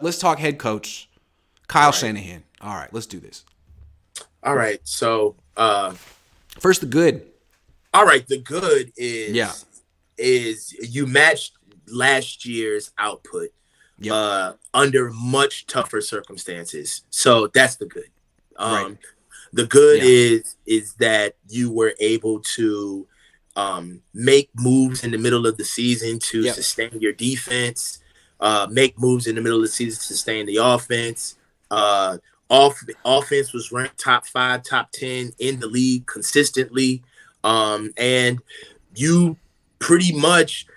Let's talk head coach Kyle Shanahan. All right, let's do this. All right. So, First, the good. all right. The good Yeah. is you matched last year's output Yep. under much tougher circumstances. So that's the good. Right. The good Yeah. is that you were able to make moves in the middle of the season to Yep. sustain your defense, make moves in the middle of the season to sustain the offense. Uh, offense was ranked top 5, top 10 in the league consistently. And you pretty much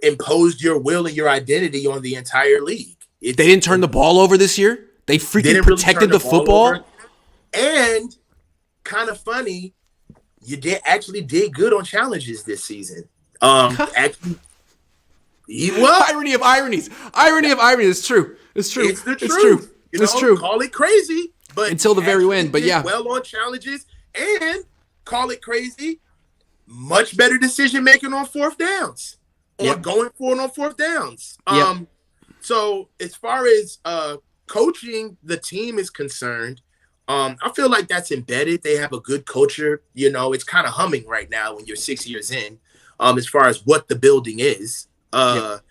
imposed your will and your identity on the entire league. They didn't turn the ball over this year. They freaking Didn't really turn protected the ball over. football. And kind of funny, you did good on challenges this season. Actually, well, Irony of ironies. Irony of ironies. It's true. It's true. it's the It's true. truth. It's true. Call it crazy, but Until the you very actually end. But did yeah. well on challenges, and call it crazy. Much better decision making on fourth downs, or Yep. going for it on fourth downs. Yep. So as far as coaching the team is concerned, I feel like that's embedded. They have a good culture. It's kind of humming right now when you're 6 years in. As far as what the building is. Yep.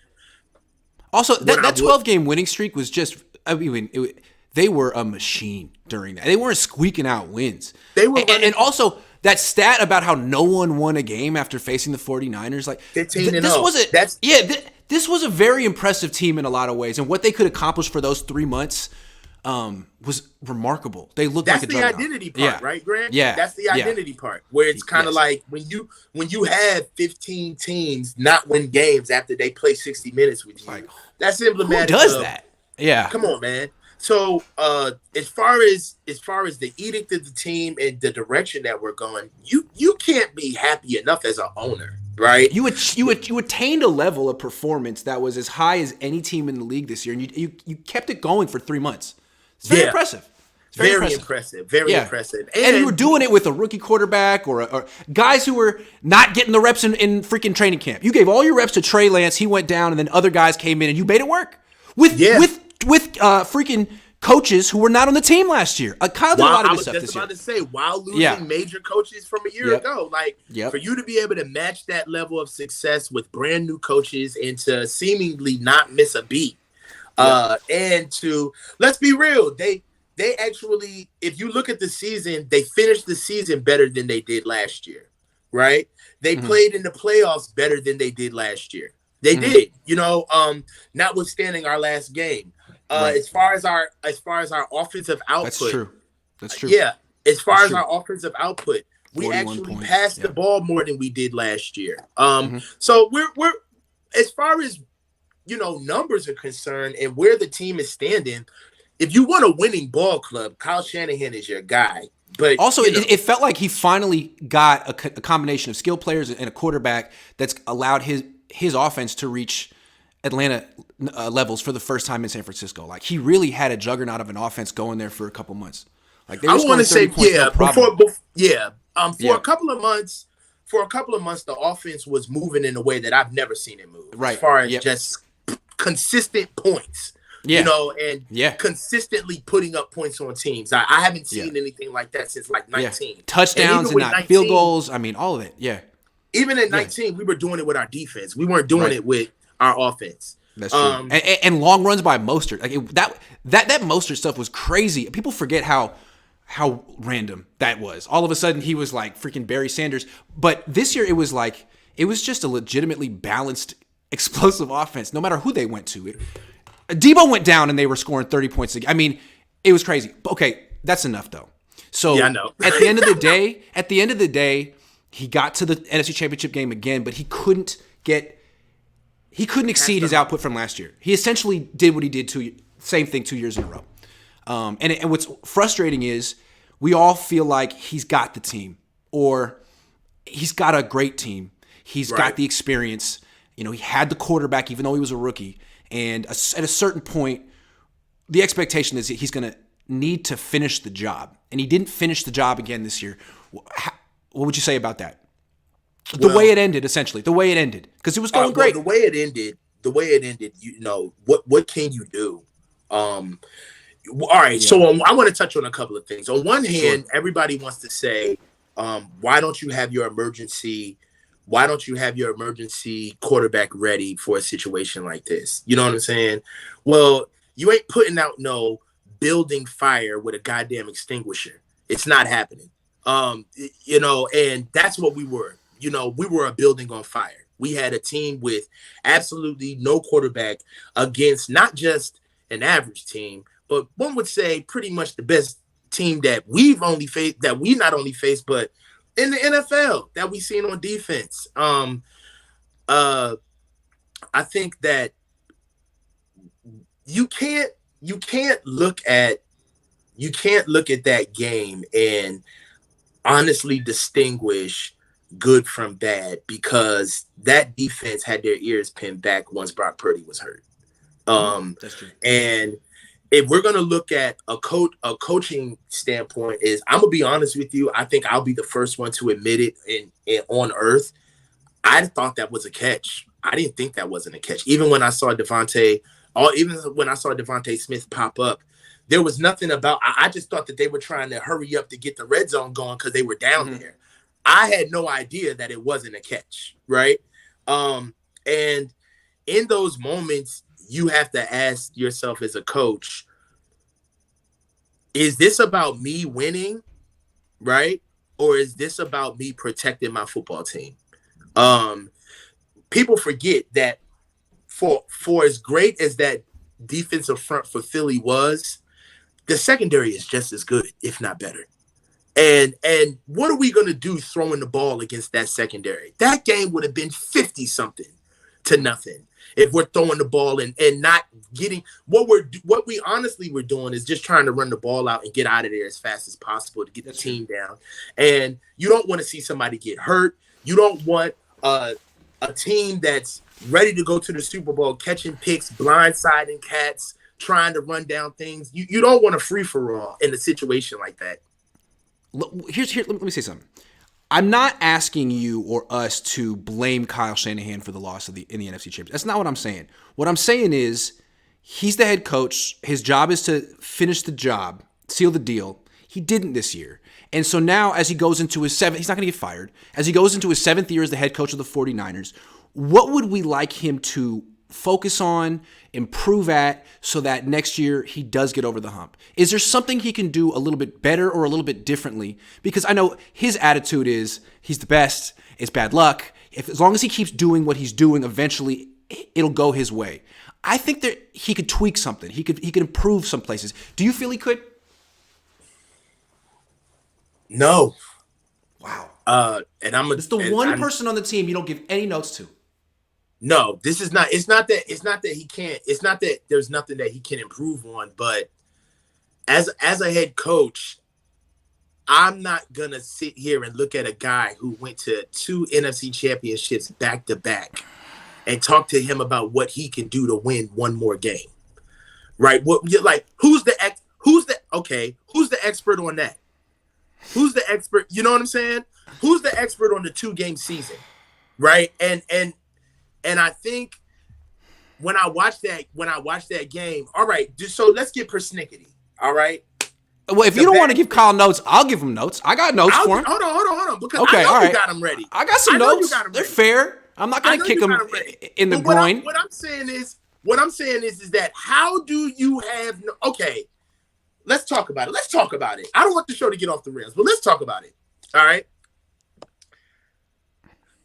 Also, that 12-game winning streak was just, they were a machine during that. They weren't squeaking out wins. They were and also, that stat about how no one won a game after facing the 49ers, like 15-0. This was a very impressive team in a lot of ways, and what they could accomplish for those 3 months was remarkable. They looked like a juggernaut. That's the identity part, right, Grant? Yeah. That's the identity part, where it's kind of like when you have 15 teams not win games after they play 60 minutes with you. Like, that's emblematic. Who does that? Yeah. Come on, man. So as far as the edict of the team and the direction that we're going, you can't be happy enough as an owner, right? You attained a level of performance that was as high as any team in the league this year, and you kept it going for 3 months. It's very impressive. It's very impressive. Very impressive. And you were doing it with a rookie quarterback or guys who were not getting the reps in freaking training camp. You gave all your reps to Trey Lance. He went down, and then other guys came in, and you made it work with freaking coaches who were not on the team last year. Kyle did a lot of this stuff this year. I was just about to say, while losing major coaches from a year ago, for you to be able to match that level of success with brand new coaches and to seemingly not miss a beat, and to, let's be real, they actually, if you look at the season, they finished the season better than they did last year, right? They played in the playoffs better than they did last year. They did, notwithstanding our last game. As far as our offensive output, That's true. Yeah, as far as our offensive output, we actually passed the ball more than we did last year. So we're as far as numbers are concerned and where the team is standing. If you want a winning ball club, Kyle Shanahan is your guy. But also, it felt like he finally got a combination of skilled players and a quarterback that's allowed his offense to reach Atlanta levels for the first time in San Francisco. Like, he really had a juggernaut of an offense going there for a couple months. Like, they were scoring 30 points, no problem. For a couple of months, the offense was moving in a way that I've never seen it move. Right. As far as just consistent points. And consistently putting up points on teams. I haven't seen anything like that since 19. Touchdowns and 19, field goals. I mean, all of it. Yeah. Even at 19, we were doing it with our defense. We weren't doing it with our offense. That's true. And long runs by Mostert. Like that Mostert stuff was crazy. People forget how random that was. All of a sudden, he was like freaking Barry Sanders. But this year, it was just a legitimately balanced, explosive offense, no matter who they went to. Debo went down and they were scoring 30 points a game. I mean, it was crazy. Okay, that's enough though. So I know. at the end of the day, he got to the NFC Championship game again, but he couldn't exceed his output from last year. He essentially did what he did same thing 2 years in a row. And what's frustrating is we all feel like he's got the team, or he's got a great team. He's got the experience. He had the quarterback, even though he was a rookie. And at a certain point, the expectation is that he's going to need to finish the job. And he didn't finish the job again this year. What would you say about that? The way it ended, essentially. The way it ended. Because it was going great. The way it ended the way it ended, what can you do? All right, so I want to touch on a couple of things. On one hand, everybody wants to say, why don't you have your emergency quarterback ready for a situation like this? You know what I'm saying? Well, you ain't putting out no building fire with a goddamn extinguisher. It's not happening. And that's what we were. We were a building on fire. We had a team with absolutely no quarterback against not just an average team, but one would say pretty much the best team that we not only faced, but in the NFL that we've seen on defense. I think that you can't look at that game and honestly distinguish good from bad, because that defense had their ears pinned back once Brock Purdy was hurt. That's true. And if we're gonna look at a coaching standpoint, I'm gonna be honest with you. I think I'll be the first one to admit it on earth. I thought that was a catch. I didn't think that wasn't a catch. Even when I saw Devontae Smith pop up, there was nothing about. I just thought that they were trying to hurry up to get the red zone going because they were down there. I had no idea that it wasn't a catch, right? And in those moments, you have to ask yourself as a coach, is this about me winning, right? Or is this about me protecting my football team? People forget that for as great as that defensive front for Philly was, the secondary is just as good, if not better. And what are we going to do throwing the ball against that secondary? That game would have been 50-something to nothing if we're throwing the ball and not getting what we honestly were doing is just trying to run the ball out and get out of there as fast as possible to get the team down. And you don't want to see somebody get hurt. You don't want a team that's ready to go to the Super Bowl catching picks, blindsiding cats, trying to run down things. You don't want a free-for-all in a situation like that. Let me say something. I'm not asking you or us to blame Kyle Shanahan for the loss in the NFC Championship. That's not what I'm saying. What I'm saying is he's the head coach. His job is to finish the job, seal the deal. He didn't this year. And so now as he goes into his seventh, he's not going to get fired. As he goes into his 7th year as the head coach of the 49ers, what would we like him to focus on, improve at, so that next year he does get over the hump? Is there something he can do a little bit better or a little bit differently? Because I know his attitude is he's the best, it's bad luck. As long as he keeps doing what he's doing, eventually it'll go his way. I think that he could tweak something. He could improve some places. Do you feel he could? No. Wow. It's the one person on the team you don't give any notes to. No, this is not. It's not that he can't. It's not that there's nothing that he can improve on. But as a head coach, I'm not gonna sit here and look at a guy who went to 2 NFC championships back to back and talk to him about what he can do to win one more game. Right? Who's the expert on that? Who's the expert? You know what I'm saying? Who's the expert on the 2-game season? Right? And I think when I watched that game, all right, so let's get persnickety, all right? Well, if you don't want to give Kyle notes, I'll give him notes. I got notes for him. Hold on. Because I know you got them ready. I got some notes. They're fair. I'm not going to kick him in the groin. What I'm saying is that how do you have – okay, let's talk about it. I don't want the show to get off the rails, but let's talk about it, all right?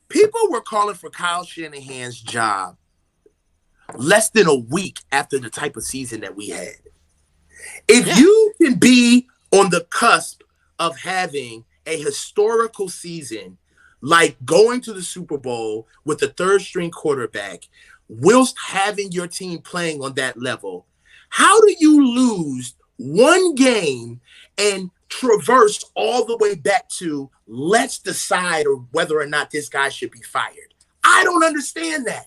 People were calling for Kyle Shanahan's job less than a week after the type of season that we had. If you can be on the cusp of having a historical season, like going to the Super Bowl with a 3rd-string quarterback, whilst having your team playing on that level, how do you lose one game and traverse all the way back to let's decide whether or not this guy should be fired? I don't understand that.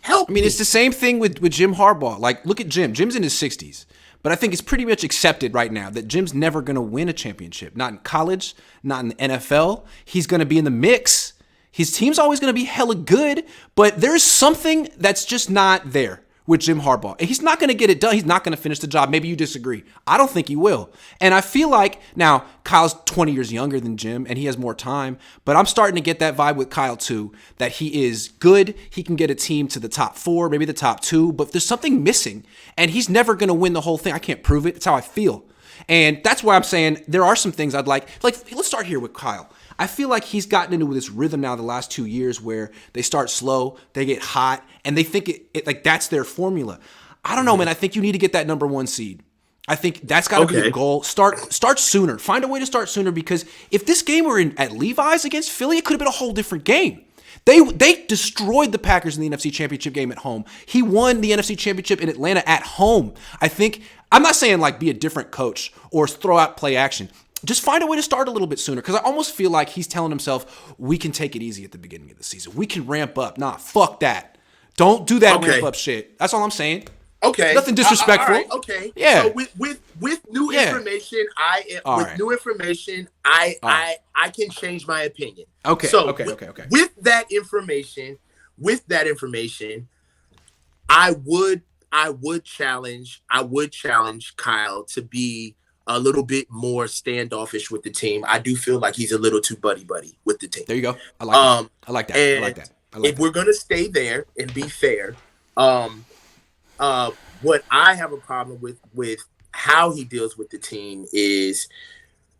Help me. It's the same thing with Jim Harbaugh. Like, look at Jim. Jim's in his 60s. But I think it's pretty much accepted right now that Jim's never going to win a championship. Not in college, not in the NFL. He's going to be in the mix. His team's always going to be hella good, but there's something that's just not there with Jim Harbaugh. And he's not going to get it done. He's not going to finish the job. Maybe you disagree. I don't think he will. And I feel like, now, Kyle's 20 years younger than Jim, and he has more time, but I'm starting to get that vibe with Kyle, too, that he is good. He can get a team to the top 4, maybe the top 2, but there's something missing, and he's never going to win the whole thing. I can't prove it. It's how I feel. And that's why I'm saying there are some things I'd like, let's start here with Kyle. I feel like he's gotten into this rhythm now the last 2 years where they start slow, they get hot, and they think it like that's their formula. I don't know, man. I think you need to get that number 1 seed. I think that's got to be the goal. Start sooner. Find a way to start sooner, because if this game were at Levi's against Philly, it could have been a whole different game. They destroyed the Packers in the NFC Championship game at home. He won the NFC Championship in Atlanta at home. I'm not saying like be a different coach or throw out play action. Just find a way to start a little bit sooner, because I almost feel like he's telling himself, we can take it easy at the beginning of the season. We can ramp up. Nah, fuck that. Don't do that ramp up shit. That's all I'm saying. Okay. Nothing disrespectful. All right. Okay. Yeah. So with new information, I can change my opinion. Okay. So okay. With that information, I would challenge Kyle to be a little bit more standoffish with the team. I do feel like he's a little too buddy with the team. There you go. I like that. If we're gonna stay there and be fair, what I have a problem with how he deals with the team is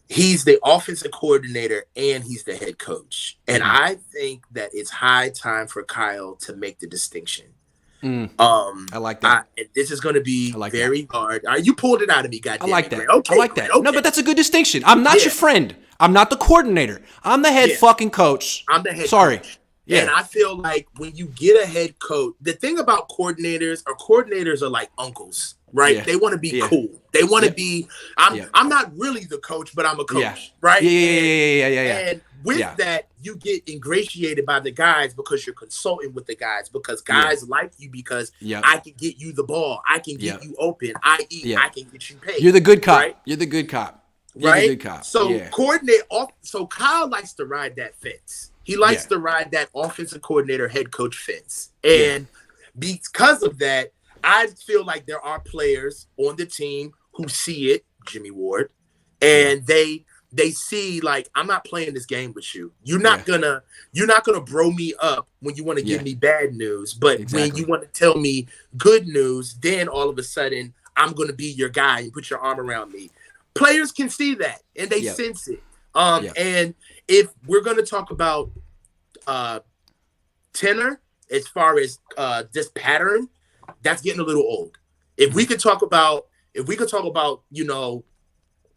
he's the offensive coordinator and he's the head coach. And I think that it's high time for Kyle to make the distinction. I like that. This is going to be very hard. You pulled it out of me, goddamn. I like that. Okay, I like that. Okay. No, but that's a good distinction. I'm not your friend. I'm not the coordinator. I'm the head fucking coach. I'm the head coach. Yeah. And I feel like when you get a head coach, the thing about coordinators are like uncles, right? Yeah. They want to be cool. They want to be. I'm not really the coach, but I'm a coach, right? Yeah. And with that, you get ingratiated by the guys because you're consulting with the guys, because guys like you because I can get you the ball, I can get you open, I can get you paid. You're the good cop. Right? You're the good cop. Right? The good cop. So coordinate off. So Kyle likes to ride that fence. He likes to ride that offensive coordinator, head coach fence. And because of that, I feel like there are players on the team who see it, Jimmy Ward, and they see like, I'm not playing this game with you. You're not gonna bro me up when you want to give me bad news, but when you want to tell me good news, then all of a sudden I'm gonna be your guy and put your arm around me. Players can see that and they sense it. And if we're gonna talk about tenor as far as this pattern, that's getting a little old. If we could talk about, you know,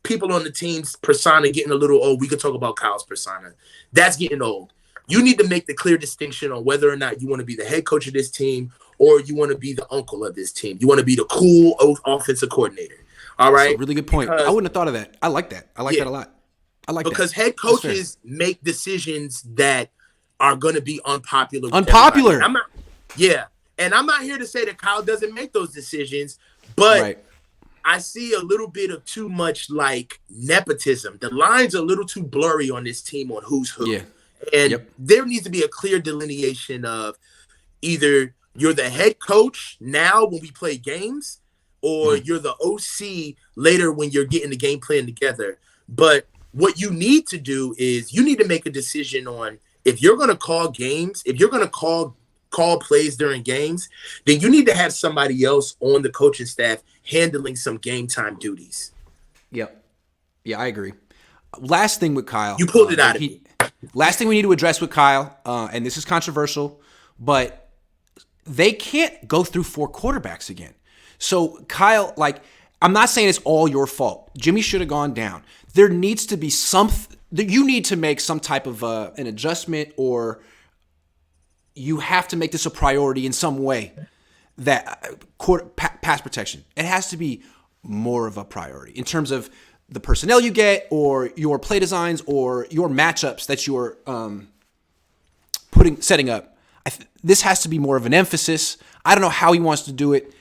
people on the team's persona getting a little old, we could talk about Kyle's persona. That's getting old. You need to make the clear distinction on whether or not you want to be the head coach of this team or you want to be the uncle of this team. You want to be the cool offensive coordinator. All right? That's a really good point. I wouldn't have thought of that. I like that. I like that a lot. Because head coaches make decisions that are going to be unpopular. And I'm not here to say that Kyle doesn't make those decisions, but I see a little bit of too much like nepotism. The lines are a little too blurry on this team on who's who. Yeah. And there needs to be a clear delineation of either you're the head coach now when we play games, or you're the OC later when you're getting the game plan together. But what you need to do is you need to make a decision on if you're going to call games, if you're going to call plays during games, then you need to have somebody else on the coaching staff handling some game time duties. Yep. Yeah, I agree. Last thing with Kyle. You pulled it out of me. Last thing we need to address with Kyle, and this is controversial, but they can't go through 4 quarterbacks again. So Kyle, like, I'm not saying it's all your fault. Jimmy should have gone down. There needs to be you need to make some type of an adjustment, or you have to make this a priority in some way. That pass protection, it has to be more of a priority in terms of the personnel you get, or your play designs, or your matchups that you're setting up. This has to be more of an emphasis. I don't know how he wants to do it.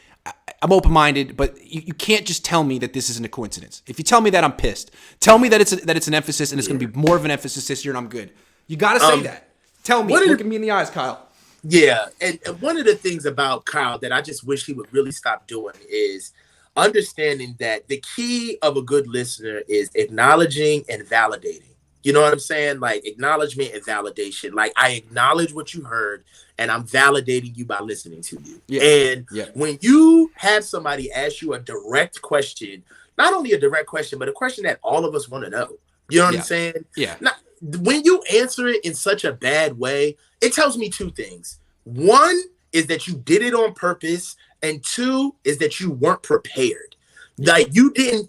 I'm open-minded, but you can't just tell me that this isn't a coincidence. If you tell me that, I'm pissed. Tell me that it's an emphasis, and it's going to be more of an emphasis this year, and I'm good. You got to say that. Tell me. Look at me in the eyes, Kyle. Yeah, and one of the things about Kyle that I just wish he would really stop doing is understanding that the key of a good listener is acknowledging and validating. You know what I'm saying? Like acknowledgement and validation. Like I acknowledge what you heard and I'm validating you by listening to you. Yeah. And when you have somebody ask you a direct question, not only a direct question, but a question that all of us want to know. You know what I'm saying? Yeah. Now, when you answer it in such a bad way, it tells me two things. One is that you did it on purpose, and two is that you weren't prepared. Like you didn't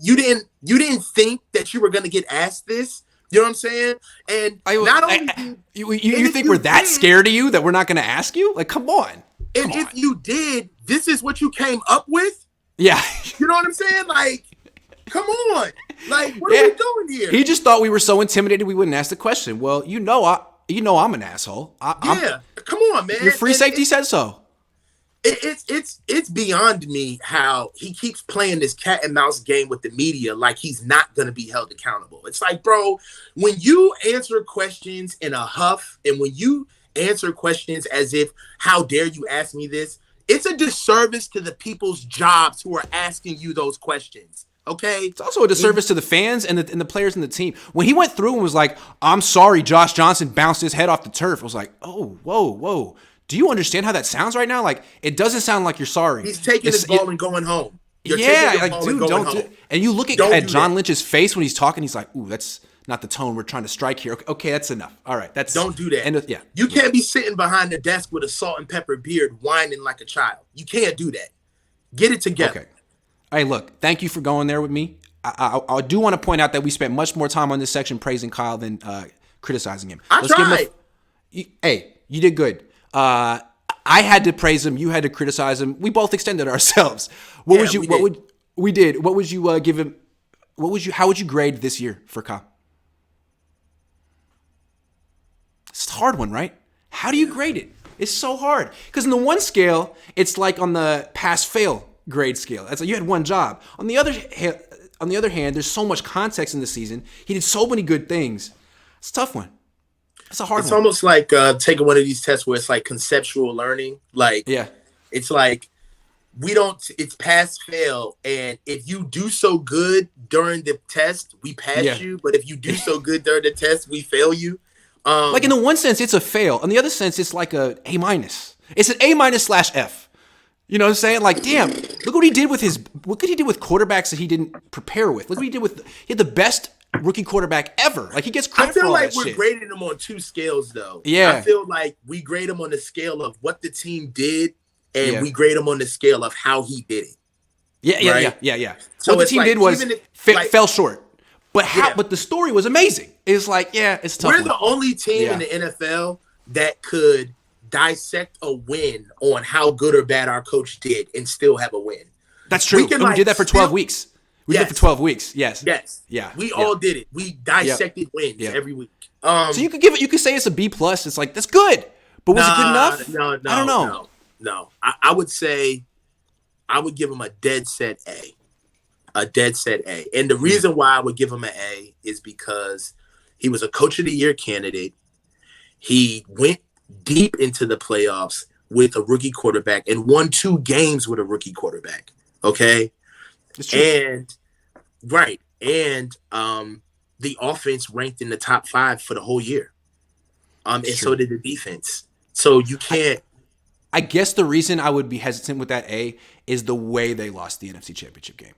think that you were going to get asked this. You know what I'm saying? And you think we're that scared of you that we're not going to ask you? Like, come on. And if you did, this is what you came up with? Yeah. You know what I'm saying? Like, come on. Like, what are we doing here? He just thought we were so intimidated we wouldn't ask the question. Well, I'm an asshole. Come on, man. Your free safety said so. It's beyond me how he keeps playing this cat and mouse game with the media like he's not going to be held accountable. It's like, bro, when you answer questions in a huff and when you answer questions as if, how dare you ask me this? It's a disservice to the people's jobs who are asking you those questions. Okay. It's also a disservice to the fans and the players and the team. When he went through and was like, I'm sorry, Josh Johnson bounced his head off the turf. I was like, oh, whoa. Do you understand how that sounds right now? Like, it doesn't sound like you're sorry. He's taking his ball and going home. Dude, don't do it. And you look at John Lynch's face when he's talking, he's like, ooh, that's not the tone we're trying to strike here. Okay, that's enough. All right. Don't do that. You can't be sitting behind the desk with a salt and pepper beard whining like a child. You can't do that. Get it together. Okay. Hey, look, thank you for going there with me. I do want to point out that we spent much more time on this section praising Kyle than criticizing him. I tried. Hey, you did good. I had to praise him. You had to criticize him. We both extended ourselves. How would you give him? How would you grade this year for Kyle? It's a hard one, right? How do you grade it? It's so hard because in the one scale, it's like on the pass-fail grade scale. That's like you had one job. On the other hand, there's so much context in the season. He did so many good things. It's a tough one. It's a hard one. It's almost like taking one of these tests where it's like conceptual learning. Like, it's like it's pass fail. And if you do so good during the test, we pass you. But if you do so good during the test, we fail you. Like in the one sense, it's a fail. In the other sense, it's like a A-. It's an A-/F. You know what I'm saying? Like, damn, look what he did with quarterbacks that he didn't prepare with. Look what he did he had the best rookie quarterback ever. Like, he gets credit for all that shit. I feel like we're grading him on two scales, though. Yeah. I feel like we grade him on the scale of what the team did, and we grade him on the scale of how he did it. Yeah. So what the team did was fell short. But But the story was amazing. It's like, it's tough. We're the only team in the NFL that could dissect a win on how good or bad our coach did and still have a win. That's true. We did that for 12 weeks. We did it for 12 weeks. Yes. Yeah. We all did it. We dissected wins every week. So you could say it's a B+. It's like, that's good. But was it good enough? No. I don't know. No. I would say I would give him a dead set A. A dead set A. And the reason why I would give him an A is because he was a coach of the year candidate. He went deep into the playoffs with a rookie quarterback and won 2 games with a rookie quarterback. Okay. It's true. And the offense ranked in the top 5 for the whole year. And so did the defense. So you can't. I guess the reason I would be hesitant with that A is the way they lost the NFC Championship game.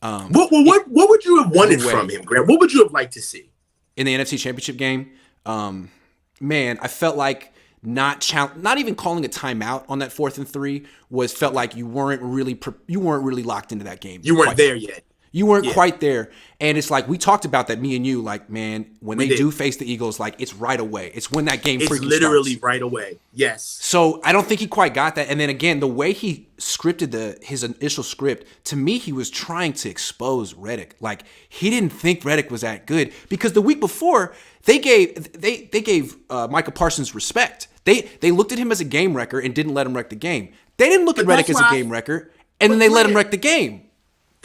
What would you have wanted from him, Grant? What would you have liked to see in the NFC Championship game? Man, I felt like not even calling a timeout on that 4th and 3 felt like you weren't really locked into that game. You weren't there yet. You weren't quite there. And it's like, we talked about that, me and you, like, man, when they do face the Eagles, like, it's right away. It's when that game freaking starts. It's literally right away. Yes. So I don't think he quite got that. And then again, the way he scripted his initial script, to me, he was trying to expose Reddick. Like, he didn't think Reddick was that good because the week before, they gave Micah Parsons respect. They looked at him as a game wrecker and didn't let him wreck the game. They didn't look at Reddick as a game wrecker, and then they let him wreck the game.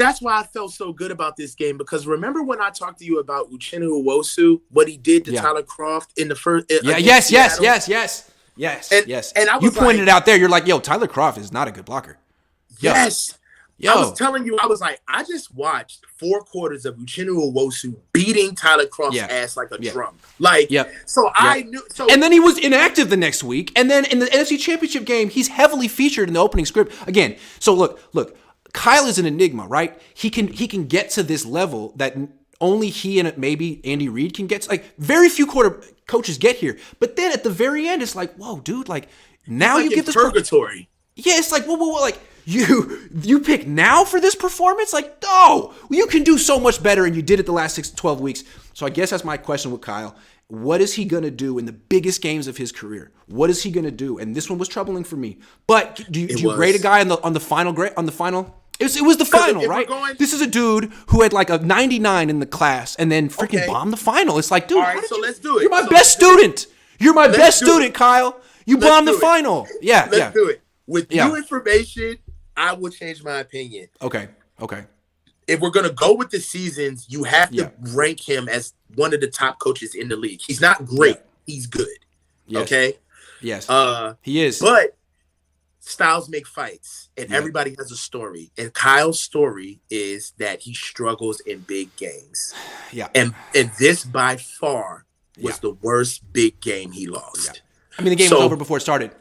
that's why I felt so good about this game, because remember when I talked to you about Uchenna Nwosu, what he did to Tyler Croft in the first? Yes. And I was pointed it out there. You're like, yo, Tyler Croft is not a good blocker. Yes. Yo. I was telling you, I was like, I just watched 4 quarters of Uchenna Nwosu beating Tyler Croft's ass like a drum. I knew. And then he was inactive the next week. And then in the NFC Championship game, he's heavily featured in the opening script again. So look, Kyle is an enigma, right? He can get to this level that only he and maybe Andy Reid can get to. Like, very few coaches get here. But then at the very end, it's like, whoa, dude, like now you get this purgatory. Yeah, it's like, whoa, like. You pick now for this performance? Like, no, you can do so much better, and you did it the last 6 to 12 weeks. So I guess that's my question with Kyle. What is he going to do in the biggest games of his career? What is he going to do? And this one was troubling for me. But do you grade a guy on the final grade on the final? It was the final, right? This is a dude who had like a 99 in the class and then freaking bombed the final. It's like, dude, all right, let's do it. You're my best student. You're my best student, Kyle. You bombed the final. Yeah, let's do it. With new information, I will change my opinion. Okay. If we're going to go with the seasons, you have to rank him as one of the top coaches in the league. He's not great. He's good. Yes. Okay? Yes. He is. But styles make fights, and everybody has a story. And Kyle's story is that he struggles in big games. Yeah. And this by far was the worst big game he lost. Yeah. I mean, the game was over before it started.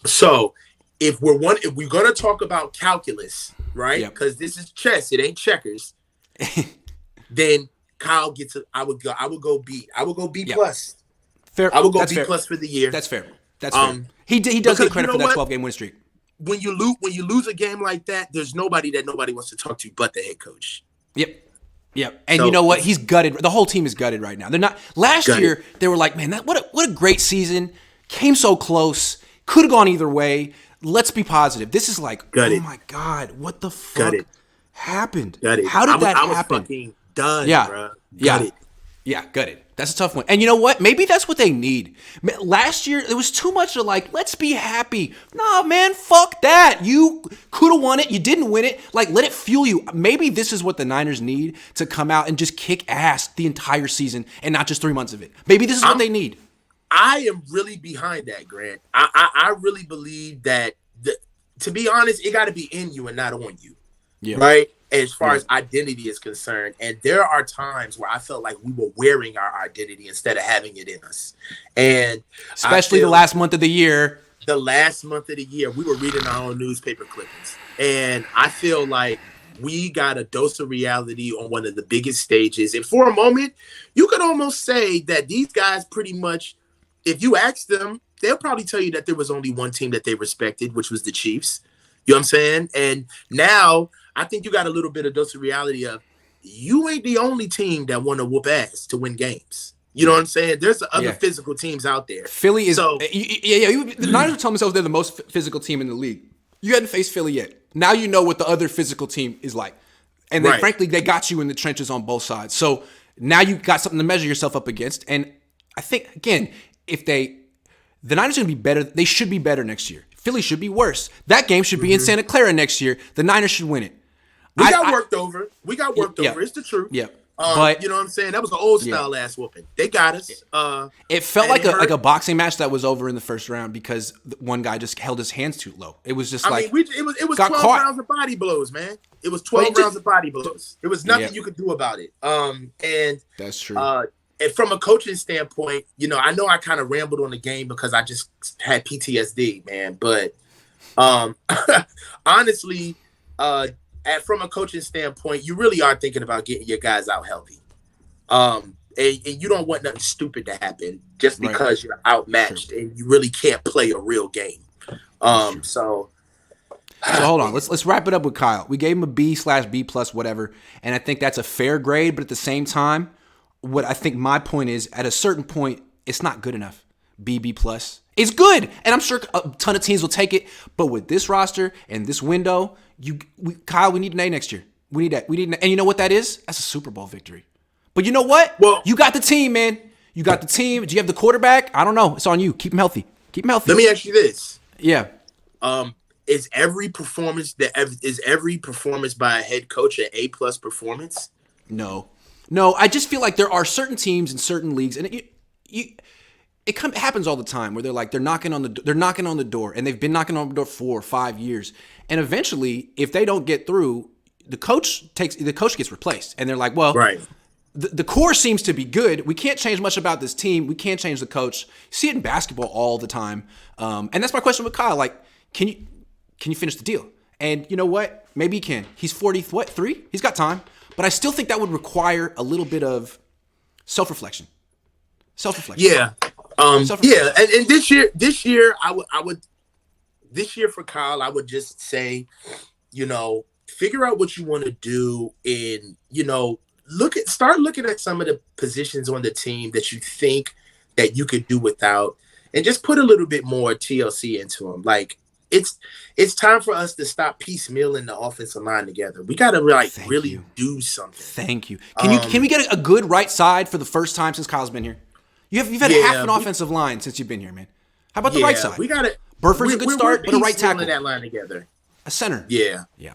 So if we're gonna talk about calculus, right? Because this is chess, it ain't checkers. Then Kyle gets I would go B. I would go B plus. Fair. I would go B plus for the year. That's fair. He does get credit for that 12-game win streak. When you lose a game like that, there's nobody wants to talk to but the head coach. Yep. And you know what? He's gutted. The whole team is gutted right now. They're not. Last year they were like, man, what a great season. Came so close. Could have gone either way. Let's be positive. This is like, oh my God, what the fuck happened? How did that happen? I was fucking done, bro. Gutted. That's a tough one. And you know what? Maybe that's what they need. Last year, there was too much of like, let's be happy. Nah, man, fuck that. You could have won it. You didn't win it. Like, let it fuel you. Maybe this is what the Niners need to come out and just kick ass the entire season and not just 3 months of it. Maybe this is what they need. I am really behind that, Grant. I really believe that, to be honest, it got to be in you and not on you, right? As far as identity is concerned. And there are times where I felt like we were wearing our identity instead of having it in us. And especially the last month of the year. The last month of the year, we were reading our own newspaper clippings. And I feel like we got a dose of reality on one of the biggest stages. And for a moment, you could almost say that these guys pretty much, if you ask them, they'll probably tell you that there was only one team that they respected, which was the Chiefs. You know what I'm saying? And now I think you got a little bit of dose of reality of you ain't the only team that want to whoop ass to win games. You know what I'm saying? There's other physical teams out there. Philly is the Niners are telling themselves they're the most physical team in the league. You hadn't faced Philly yet. Now you know what the other physical team is like. And then frankly, they got you in the trenches on both sides. So now you got something to measure yourself up against. And I think, again, the Niners are going to be better. They should be better next year. Philly should be worse. That game should be in Santa Clara next year. The Niners should win it. We got worked over. It's the truth. Yeah. But you know what I'm saying? That was an old style ass whooping. They got us. It felt like a boxing match that was over in the first round because one guy just held his hands too low. It was just it was 12 rounds of body blows, man. It was 12 rounds of body blows. There was nothing you could do about it. And that's true. And from a coaching standpoint, I know I kind of rambled on the game because I just had PTSD, man. But honestly, from a coaching standpoint, you really are thinking about getting your guys out healthy. And you don't want nothing stupid to happen just because you're outmatched and you really can't play a real game. So hold on. Let's wrap it up with Kyle. We gave him a B/B plus whatever, and I think that's a fair grade. But at the same time, what I think my point is, at a certain point, it's not good enough. B plus. It's good, and I'm sure a ton of teams will take it. But with this roster and this window, Kyle, we need an A next year. We need that. And you know what that is? That's a Super Bowl victory. But you know what? Well, you got the team, man. You got the team. Do you have the quarterback? I don't know. It's on you. Keep him healthy. Let me ask you this. Yeah. is every performance by a head coach an A+ performance? No. I just feel like there are certain teams in certain leagues, and it happens all the time where they're knocking on the door, and they've been knocking on the door for 4 or 5 years, and eventually, if they don't get through, the coach gets replaced, and they're like, well, right. The core seems to be good. We can't change much about this team. We can't change the coach. You see it in basketball all the time, and that's my question with Kyle. Like, can you finish the deal? And you know what? Maybe he can. He's 43? He's got time. But I still think that would require a little bit of self-reflection. Yeah. Yeah. And this year, this year for Kyle, I would just say, figure out what you want to do and, start looking at some of the positions on the team that you think that you could do without, and just put a little bit more TLC into them. Like, it's time for us to stop piecemealing the offensive line together. We got to really do something. Thank you. Can we get a good right side for the first time since Kyle's been here? You've had half an offensive line since you've been here, man. How about the right side? We got it. Burford's a good start, but a right tackle. That line together. A center. Yeah. Yeah.